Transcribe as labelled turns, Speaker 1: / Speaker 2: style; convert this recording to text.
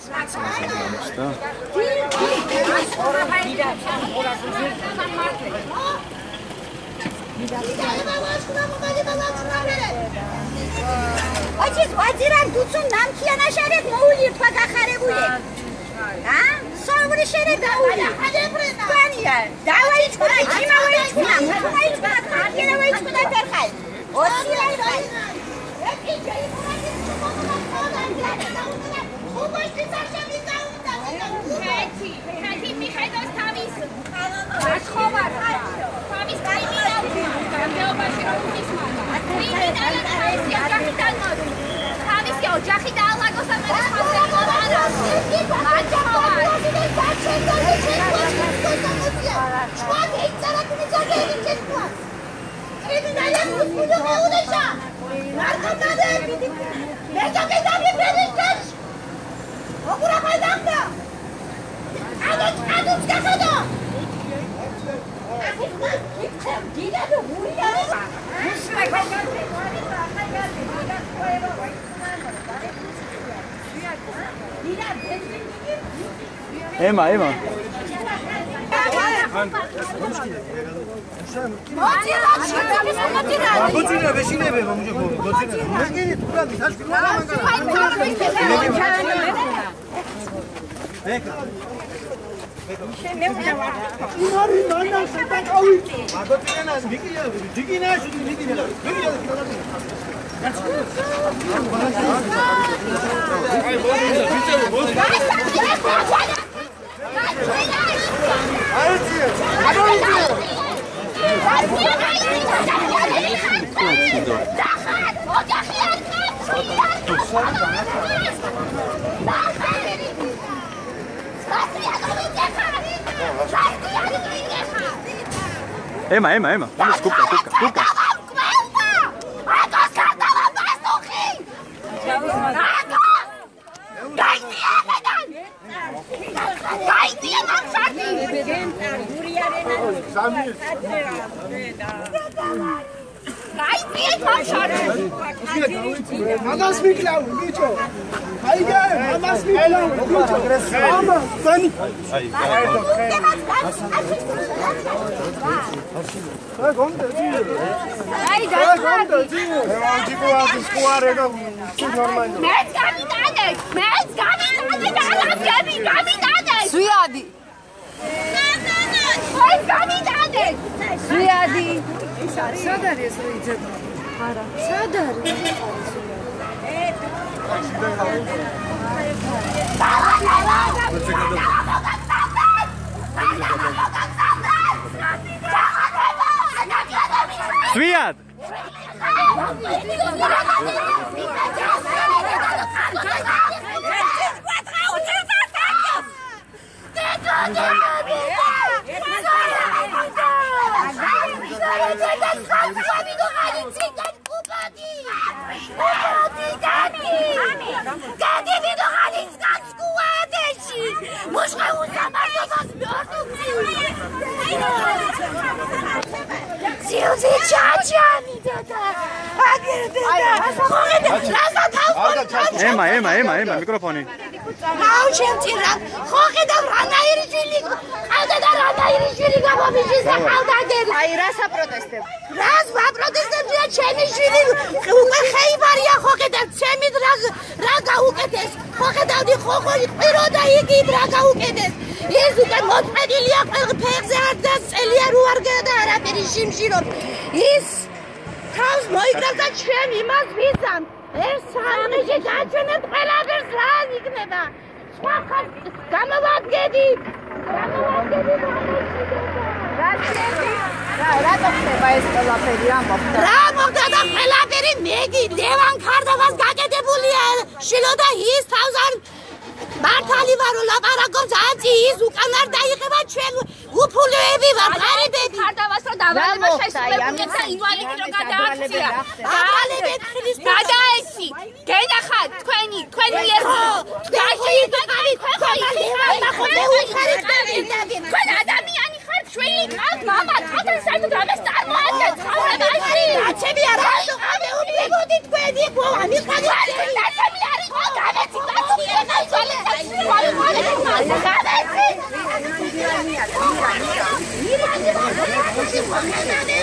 Speaker 1: Ochis ვაძირან დუცუნ ნამქიანა შერეთ მოულირთვა გახარებული. სოვრი შერე დაულა. თქვენია. დავაიწყუნა, იმავაიწყუნა, მათაიწყუნა, ქართიანავაიწყუნა ფერხალ. ოსიაი. Kati Mikhailos tamis. Ashkhovar. Tamis kaimina. Gambeobashi ro ukismana. Kriminala tamis ojahidan modu. Tamis ke ojahida alagos ameres khazde modara. Ashkhovar. Shwa geitsarati jageri cheskwa. Kriminala muskulo meudesha. Narkotade. Mezoke davi predish. Ogura khaydamda. Adut kakado. Gida do buria.
Speaker 2: Ema.
Speaker 3: Motina beşinebe mamcı bu. Motina. Ne geri turan taş Beka. İnari nana setan avi. Agotina dikiya dikina şu dikina.
Speaker 2: Ema. Kuka.
Speaker 3: Mamas miklau, Lucho. Hayge, mamas miklau, Lucho. Mama, Sani.
Speaker 1: Suyadi.
Speaker 4: Sadari suidzed. Ara, sadari.
Speaker 2: Sviat. Ema, mikrofoni.
Speaker 1: Tავს მოიგრადა ჩემი მას ვიზამ. ეს სამეჯი გაჩვენეთ ყველაფერს რა იქნება. სხვა ხალხ გამოვადგებით.
Speaker 4: რატო ხდება ეს ყველაფერი რა მოხდა?
Speaker 1: რა მოხდა და ყველაფერი მეგი ლევან ქარდავას გაკეთებულია. შილოდა ის თავს არ მართალი ვარო ლაპარაკობს აწი ის უკან არ დაიღება ჩვენ უფულოები ვარ ღარიბები.
Speaker 5: ქარდავას რომ დავალება შესაძლებლობებს და ინვალიდი რომ გადააქცია. გადაეცი. გენახათ თქვენი ერთხო. თქვენ ადამიანი ხართ შვილი ყავთ მამა თავთან საერთოდ რამეს წარმოადგენთ ცხოვრებაში.
Speaker 1: რაცები არ არის ამეუბნებოდი თქვენი ყო ამიხარი.
Speaker 5: რაცები არ იყო გამეცი
Speaker 1: მოხერხდა